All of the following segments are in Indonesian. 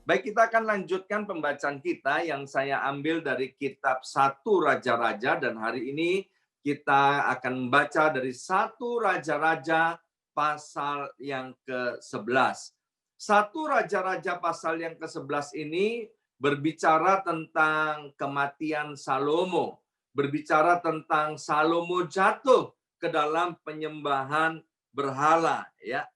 Baik, kita akan lanjutkan pembacaan kita yang saya ambil dari kitab 1 Raja-Raja, dan hari ini kita akan membaca dari 1 Raja-Raja pasal yang ke-11. 1 Raja-Raja pasal yang ke-11 ini berbicara tentang kematian Salomo, berbicara tentang Salomo jatuh ke dalam penyembahan berhala, ya.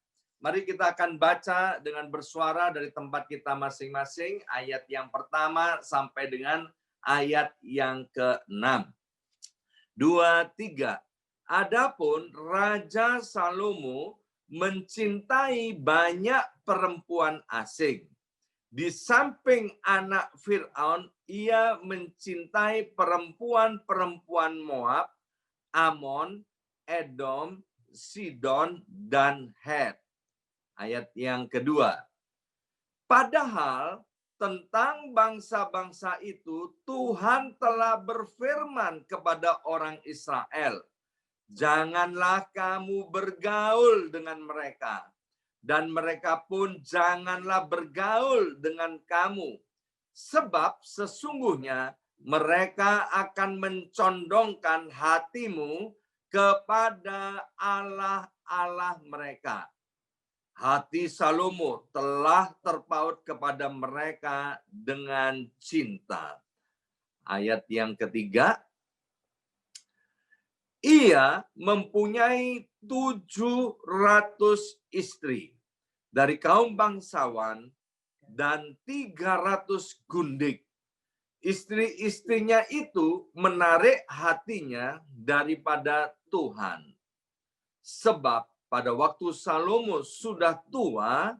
Mari kita akan baca dengan bersuara dari tempat kita masing-masing, ayat yang pertama sampai dengan ayat yang ke-6. 2, 3. Adapun Raja Salomo mencintai banyak perempuan asing. Di samping anak Fir'aun, ia mencintai perempuan-perempuan Moab, Amon, Edom, Sidon, dan Het. Ayat yang kedua. Padahal tentang bangsa-bangsa itu Tuhan telah berfirman kepada orang Israel, janganlah kamu bergaul dengan mereka, dan mereka pun janganlah bergaul dengan kamu, sebab sesungguhnya mereka akan mencondongkan hatimu kepada Allah-Allah mereka. Hati Salomo telah terpaut kepada mereka dengan cinta. Ayat yang ketiga, ia mempunyai 700 istri dari kaum bangsawan dan 300 gundik. Istri-istrinya itu menarik hatinya daripada Tuhan. Sebab pada waktu Salomo sudah tua,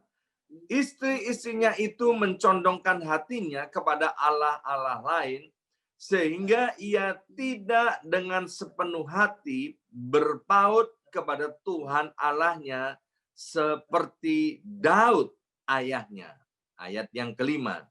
istri-istrinya itu mencondongkan hatinya kepada Allah-Allah lain, sehingga ia tidak dengan sepenuh hati berpaut kepada Tuhan Allahnya seperti Daud ayahnya. Ayat yang kelima.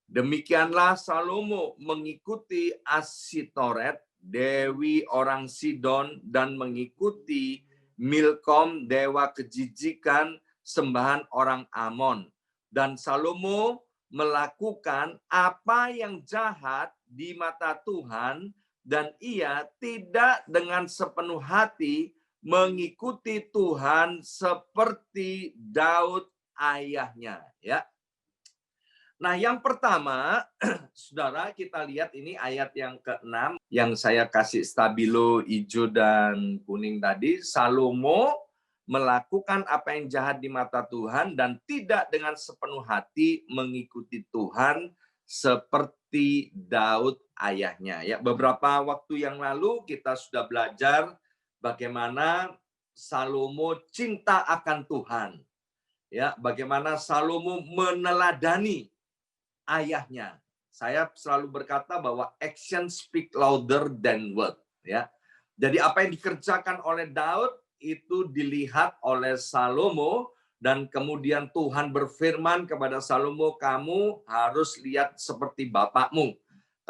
Demikianlah Salomo mengikuti Asitoret, dewi orang Sidon, dan mengikuti Milkom, dewa kejijikan sembahan orang Amon. Dan Salomo melakukan apa yang jahat di mata Tuhan, dan ia tidak dengan sepenuh hati mengikuti Tuhan seperti Daud ayahnya. Ya. Nah, yang pertama, saudara, kita lihat ini ayat yang ke-6 yang saya kasih stabilo hijau dan kuning tadi. Salomo melakukan apa yang jahat di mata Tuhan dan tidak dengan sepenuh hati mengikuti Tuhan seperti Daud ayahnya. Ya, beberapa waktu yang lalu kita sudah belajar bagaimana Salomo cinta akan Tuhan. Ya, bagaimana Salomo meneladani ayahnya. Saya selalu berkata bahwa action speak louder than word, ya. Jadi apa yang dikerjakan oleh Daud itu dilihat oleh Salomo, dan kemudian Tuhan berfirman kepada Salomo, kamu harus lihat seperti bapakmu.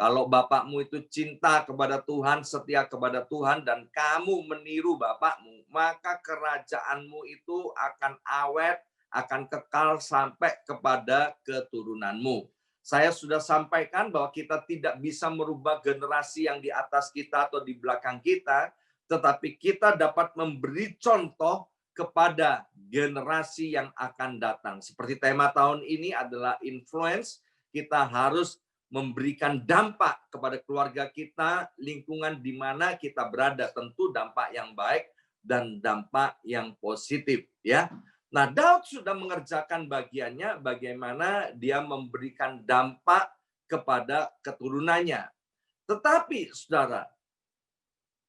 Kalau bapakmu itu cinta kepada Tuhan, setia kepada Tuhan, dan kamu meniru bapakmu, maka kerajaanmu itu akan awet, akan kekal sampai kepada keturunanmu. Saya sudah sampaikan bahwa kita tidak bisa merubah generasi yang di atas kita atau di belakang kita, tetapi kita dapat memberi contoh kepada generasi yang akan datang. Seperti tema tahun ini adalah influence, kita harus memberikan dampak kepada keluarga kita, lingkungan di mana kita berada, tentu dampak yang baik dan dampak yang positif, ya. Nah, Daud sudah mengerjakan bagiannya bagaimana dia memberikan dampak kepada keturunannya. Tetapi, saudara,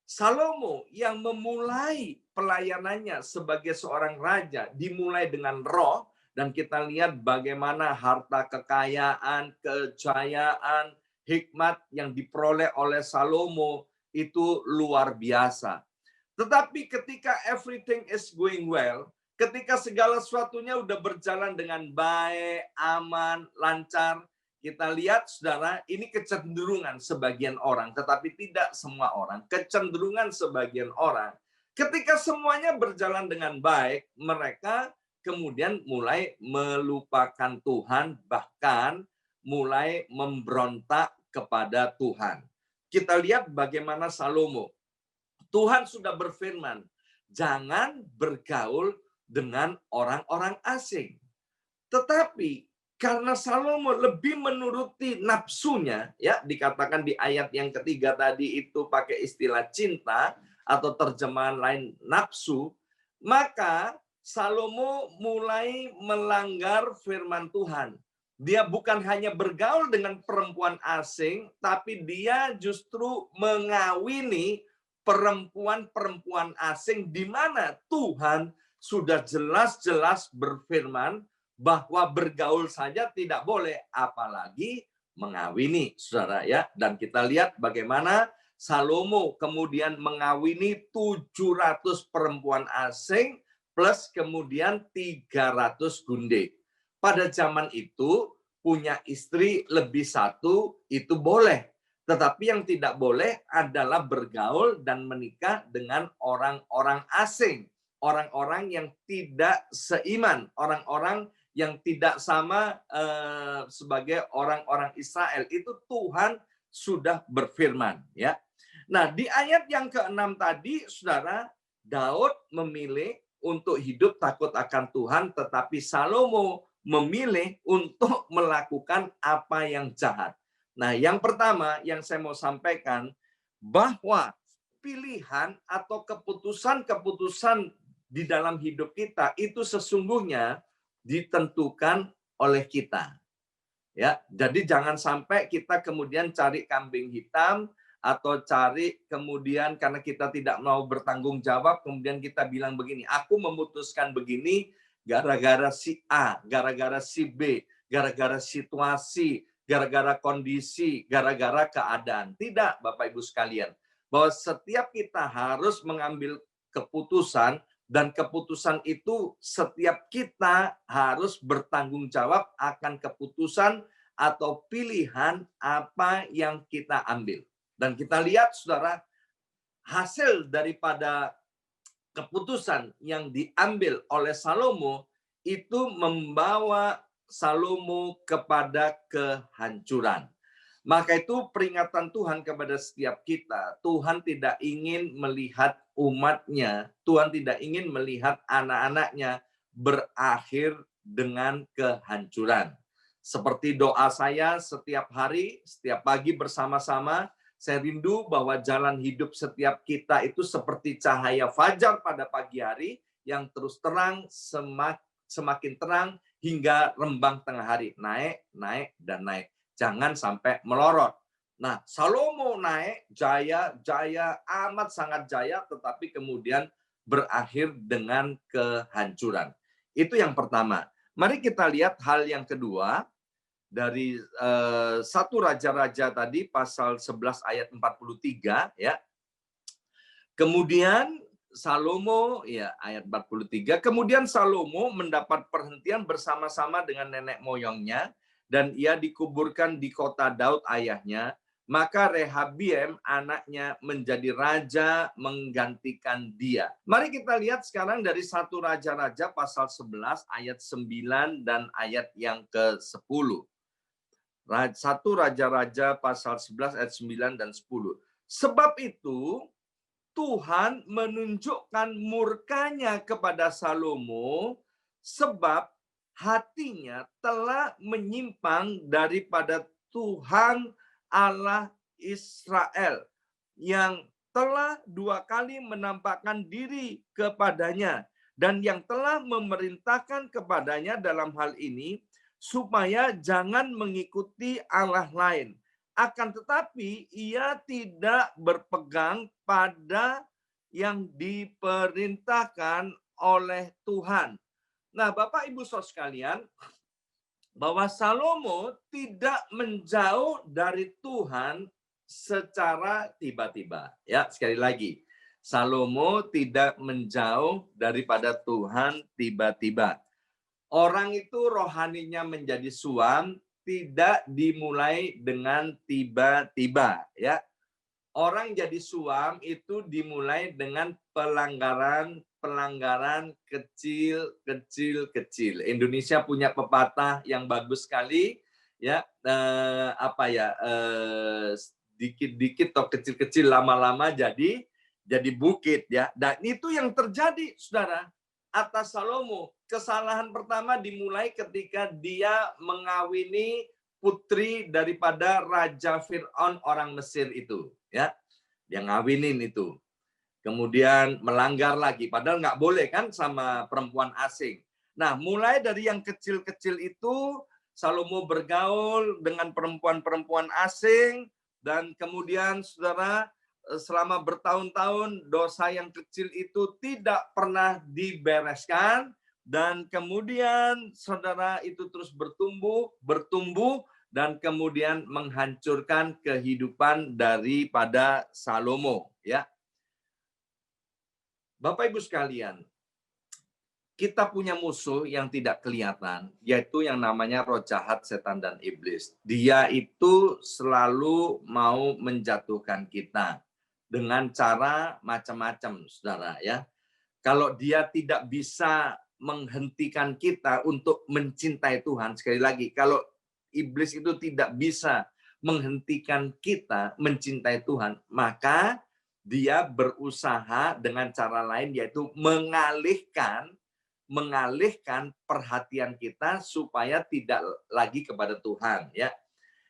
Salomo yang memulai pelayanannya sebagai seorang raja dimulai dengan roh, dan kita lihat bagaimana harta kekayaan, kejayaan, hikmat yang diperoleh oleh Salomo itu luar biasa. Tetapi ketika everything is going well, ketika segala sesuatunya udah berjalan dengan baik, aman, lancar, kita lihat, saudara, ini kecenderungan sebagian orang, tetapi tidak semua orang. Kecenderungan sebagian orang, ketika semuanya berjalan dengan baik, mereka kemudian mulai melupakan Tuhan, bahkan mulai memberontak kepada Tuhan. Kita lihat bagaimana Salomo. Tuhan sudah berfirman, jangan bergaul dengan orang-orang asing. Tetapi karena Salomo lebih menuruti nafsunya, ya dikatakan di ayat yang ketiga tadi itu pakai istilah cinta atau terjemahan lain nafsu, maka Salomo mulai melanggar firman Tuhan. Dia bukan hanya bergaul dengan perempuan asing, tapi dia justru mengawini perempuan-perempuan asing di mana Tuhan sudah jelas-jelas berfirman bahwa bergaul saja tidak boleh, apalagi mengawini, saudara ya. Dan kita lihat bagaimana Salomo kemudian mengawini 700 perempuan asing plus kemudian 300 gundik. Pada zaman itu punya istri lebih satu itu boleh. Tetapi yang tidak boleh adalah bergaul dan menikah dengan orang-orang asing. Orang-orang yang tidak seiman, orang-orang yang tidak sama sebagai orang-orang Israel. Itu Tuhan sudah berfirman, ya. Nah, di ayat yang ke-6 tadi, saudara, Daud memilih untuk hidup takut akan Tuhan, tetapi Salomo memilih untuk melakukan apa yang jahat. Nah, yang pertama yang saya mau sampaikan, bahwa pilihan atau keputusan-keputusan di dalam hidup kita itu sesungguhnya ditentukan oleh kita. Ya, jadi jangan sampai kita kemudian cari kambing hitam atau cari kemudian karena kita tidak mau bertanggung jawab kemudian kita bilang begini, aku memutuskan begini gara-gara si A, gara-gara si B, gara-gara situasi, gara-gara kondisi, gara-gara keadaan. Tidak, Bapak Ibu sekalian. Bahwa setiap kita harus mengambil keputusan dan keputusan itu setiap kita harus bertanggung jawab akan keputusan atau pilihan apa yang kita ambil. Dan kita lihat, saudara, hasil daripada keputusan yang diambil oleh Salomo itu membawa Salomo kepada kehancuran. Maka itu peringatan Tuhan kepada setiap kita. Tuhan tidak ingin melihat umatnya, Tuhan tidak ingin melihat anak-anaknya berakhir dengan kehancuran. Seperti doa saya setiap hari, setiap pagi bersama-sama, saya rindu bahwa jalan hidup setiap kita itu seperti cahaya fajar pada pagi hari yang terus terang, semakin terang hingga rembang tengah hari. Naik, naik, dan naik. Jangan sampai melorot. Nah, Salomo naik, jaya, amat sangat jaya, tetapi kemudian berakhir dengan kehancuran. Itu yang pertama. Mari kita lihat hal yang kedua dari 1 Raja-Raja tadi, pasal 11 ayat 43, ya. Kemudian Salomo, ya ayat 43, kemudian Salomo mendapat perhentian bersama-sama dengan nenek moyangnya, dan ia dikuburkan di kota Daud ayahnya. Maka Rehabiam anaknya menjadi raja menggantikan dia. Mari kita lihat sekarang dari 1 Raja-Raja pasal 11 ayat 9 dan ayat yang ke-10. 1 Raja-Raja pasal 11 ayat 9 dan 10. Sebab itu Tuhan menunjukkan murkanya kepada Salomo sebab hatinya telah menyimpang daripada Tuhan Allah Israel yang telah 2 kali menampakkan diri kepadanya dan yang telah memerintahkan kepadanya dalam hal ini supaya jangan mengikuti Allah lain. Akan tetapi ia tidak berpegang pada yang diperintahkan oleh Tuhan. Nah, Bapak Ibu Saudara sekalian, bahwa Salomo tidak menjauh dari Tuhan secara tiba-tiba. Ya, sekali lagi, Salomo tidak menjauh daripada Tuhan tiba-tiba. Orang itu rohaninya menjadi suam tidak dimulai dengan tiba-tiba, ya. Orang jadi suam itu dimulai dengan pelanggaran pelanggaran kecil. Indonesia punya pepatah yang bagus sekali, ya, dikit-dikit atau kecil-kecil lama-lama jadi bukit, ya. Dan itu yang terjadi, saudara, atas Salomo. Kesalahan pertama dimulai ketika dia mengawini putri daripada Raja Fir'aun orang Mesir itu, ya. Dia ngawinin itu. Kemudian melanggar lagi, padahal nggak boleh kan sama perempuan asing. Nah, mulai dari yang kecil-kecil itu, Salomo bergaul dengan perempuan-perempuan asing, dan kemudian, saudara, selama bertahun-tahun dosa yang kecil itu tidak pernah dibereskan, dan kemudian, saudara, itu terus bertumbuh, dan kemudian menghancurkan kehidupan daripada Salomo, ya. Bapak Ibu sekalian, kita punya musuh yang tidak kelihatan, yaitu yang namanya roh jahat, setan, dan iblis. Dia itu selalu mau menjatuhkan kita dengan cara macam-macam, saudara, ya. Kalau dia tidak bisa menghentikan kita untuk mencintai Tuhan, sekali lagi, kalau iblis itu tidak bisa menghentikan kita mencintai Tuhan, maka dia berusaha dengan cara lain, yaitu mengalihkan perhatian kita supaya tidak lagi kepada Tuhan, ya.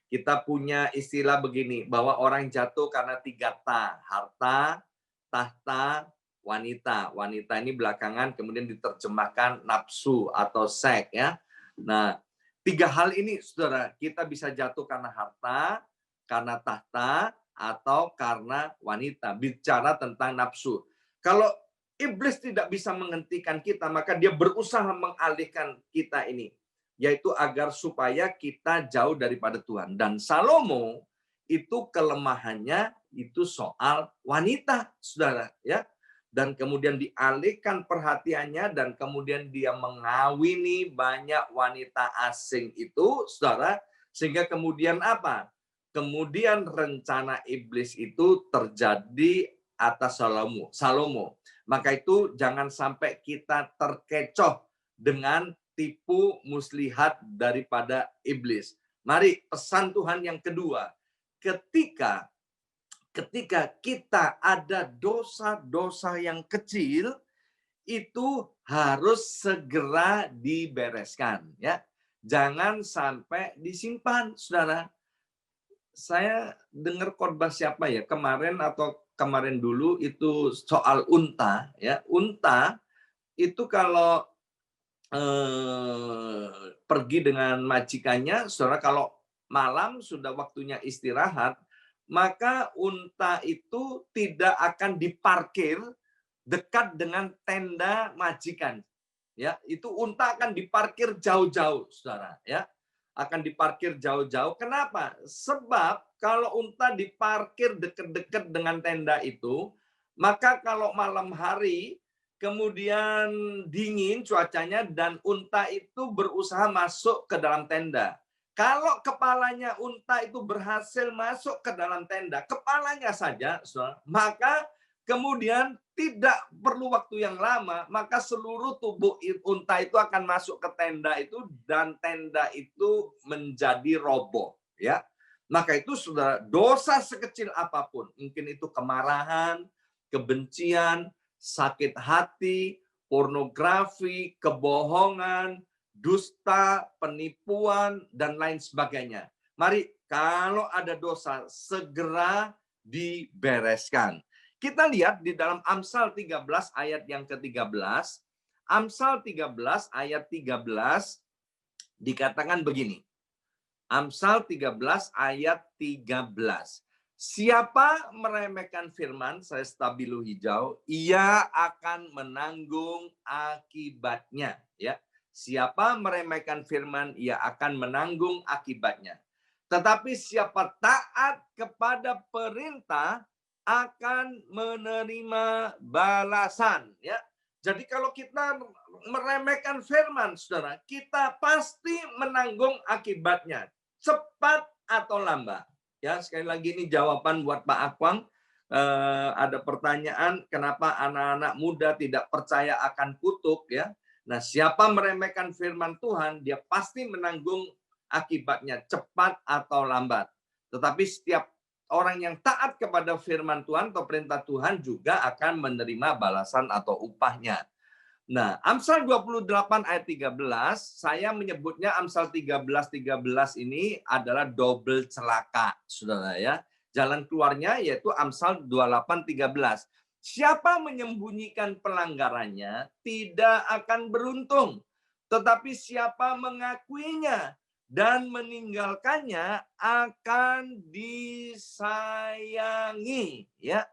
Kita punya istilah begini, bahwa orang jatuh karena 3 ta, harta, tahta, wanita. Wanita ini belakangan kemudian diterjemahkan nafsu atau seks, ya. Nah, 3 hal ini, saudara, kita bisa jatuh karena harta, karena tahta, atau karena wanita. Bicara tentang nafsu. Kalau iblis tidak bisa menghentikan kita, maka dia berusaha mengalihkan kita ini, yaitu agar supaya kita jauh daripada Tuhan. Dan Salomo itu kelemahannya itu soal wanita, saudara, ya. Dan kemudian dialihkan perhatiannya, dan kemudian dia mengawini banyak wanita asing itu, saudara, sehingga kemudian apa? Kemudian rencana iblis itu terjadi atas Salomo. Maka itu jangan sampai kita terkecoh dengan tipu muslihat daripada iblis. Mari, pesan Tuhan yang kedua, ketika kita ada dosa-dosa yang kecil, itu harus segera dibereskan, ya. Jangan sampai disimpan, saudara. Saya dengar khotbah siapa ya kemarin dulu itu soal unta, ya. Unta itu kalau pergi dengan majikannya, saudara, kalau malam sudah waktunya istirahat, maka unta itu tidak akan diparkir dekat dengan tenda majikan, ya. Itu unta akan diparkir jauh-jauh, saudara, ya. Akan diparkir jauh-jauh. Kenapa? Sebab kalau unta diparkir dekat-dekat dengan tenda itu, maka kalau malam hari kemudian dingin cuacanya dan unta itu berusaha masuk ke dalam tenda. Kalau kepalanya unta itu berhasil masuk ke dalam tenda, kepalanya saja, maka kemudian tidak perlu waktu yang lama, maka seluruh tubuh unta itu akan masuk ke tenda itu, dan tenda itu menjadi roboh, ya. Maka itu, saudara, dosa sekecil apapun, mungkin itu kemarahan, kebencian, sakit hati, pornografi, kebohongan, dusta, penipuan, dan lain sebagainya. Mari, kalau ada dosa, segera dibereskan. Kita lihat di dalam Amsal 13 ayat yang ke-13. Amsal 13 ayat 13 dikatakan begini. Amsal 13 ayat 13. Siapa meremehkan firman, saya stabilo hijau, ia akan menanggung akibatnya, ya. Siapa meremehkan firman, ia akan menanggung akibatnya. Tetapi siapa taat kepada perintah akan menerima balasan, ya. Jadi kalau kita meremehkan firman, saudara, kita pasti menanggung akibatnya, cepat atau lambat. Ya, sekali lagi ini jawaban buat Pak Akwang. ada pertanyaan, kenapa anak-anak muda tidak percaya akan kutuk ya? Nah, siapa meremehkan firman Tuhan, dia pasti menanggung akibatnya cepat atau lambat. Tetapi setiap orang yang taat kepada firman Tuhan atau perintah Tuhan juga akan menerima balasan atau upahnya. Nah, Amsal 28 ayat 13, saya menyebutnya Amsal 13 ini adalah double celaka, Saudara ya. Jalan keluarnya yaitu Amsal 28:13. Siapa menyembunyikan pelanggarannya tidak akan beruntung, tetapi siapa mengakuinya dan meninggalkannya akan disayangi, ya.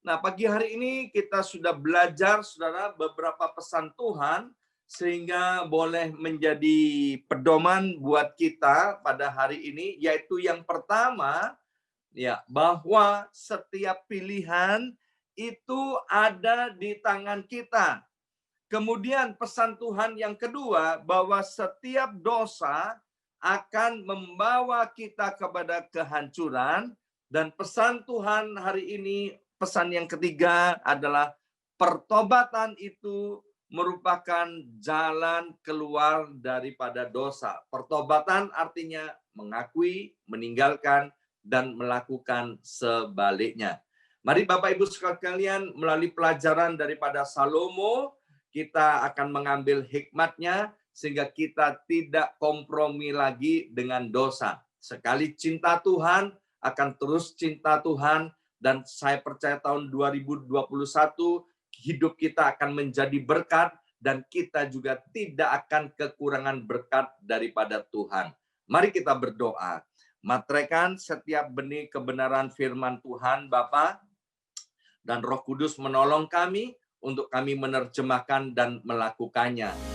Nah, pagi hari ini kita sudah belajar, Saudara, beberapa pesan Tuhan sehingga boleh menjadi pedoman buat kita pada hari ini, yaitu yang pertama, ya, bahwa setiap pilihan itu ada di tangan kita. Kemudian pesan Tuhan yang kedua, bahwa setiap dosa akan membawa kita kepada kehancuran. Dan pesan Tuhan hari ini, pesan yang ketiga adalah pertobatan itu merupakan jalan keluar daripada dosa. Pertobatan artinya mengakui, meninggalkan, dan melakukan sebaliknya. Mari Bapak Ibu sekalian, melalui pelajaran daripada Salomo, kita akan mengambil hikmatnya sehingga kita tidak kompromi lagi dengan dosa. Sekali cinta Tuhan, akan terus cinta Tuhan, dan saya percaya tahun 2021 hidup kita akan menjadi berkat dan kita juga tidak akan kekurangan berkat daripada Tuhan. Mari kita berdoa. Materaikan setiap benih kebenaran firman Tuhan, Bapa, dan Roh Kudus menolong kami untuk kami menerjemahkan dan melakukannya.